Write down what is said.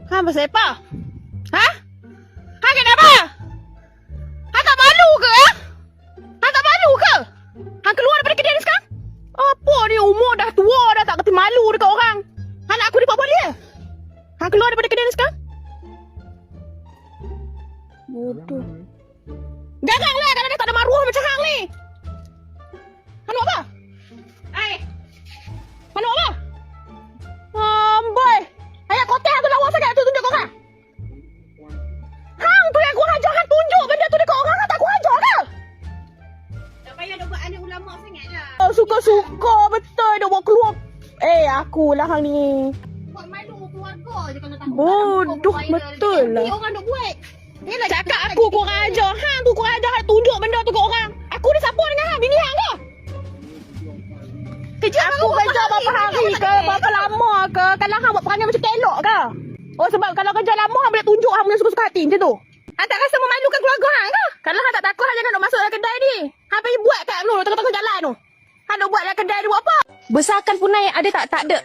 Hang pasal apa? Ha? Hang kenapa? Hang tak malu ke? Hang tak malu ke? Hang keluar daripada kedai ni sekarang? Apa ni, umur dah tua dah tak kerti malu dekat orang. Hang nak aku dibuat apa dia? Hang keluar daripada kedai ni sekarang? Bodoh. Janganlah kalau dah tak ada maruah macam hang ni. Hang nak apa? Hang nak apa? Boy. Ayat kotek hang tu lawa sangat tu tunjuk kau orang. Hang tu yang aku hajar, hang tunjuk benda tu dekat orang, hang tak aku hajar ke? Tak payah dah buat anak ulama sangat lah. Oh, suka-suka betul dia buat keluar. Akulah hang ni. Buat malu keluarga je kalau tak. Bodoh betul lah. Nanti orang duk buat. Yelah cakap aku kurang ajar. Hang tu kurang ajar, hang tunjuk benda tu kat orang. Aku ni siapa dengan hang? Bini hang ke? Kerja Aku kerja berapa hari ke? Berapa lama ke? Kalau hang buat perangai macam elok ke? Oh, sebab kalau kerja lama hang boleh tunjuk hang punya suka-suka hati macam tu. Hang tak rasa memalukan keluarga hang ke? Kalau hang tak takut hang jangan nak masuk dalam kedai ni. Hang pergi buat kat lu tengah-tengah jalan tu. Hang nak buat dalam kedai ni buat apa? Besarkan punai ada tak? Tak ada.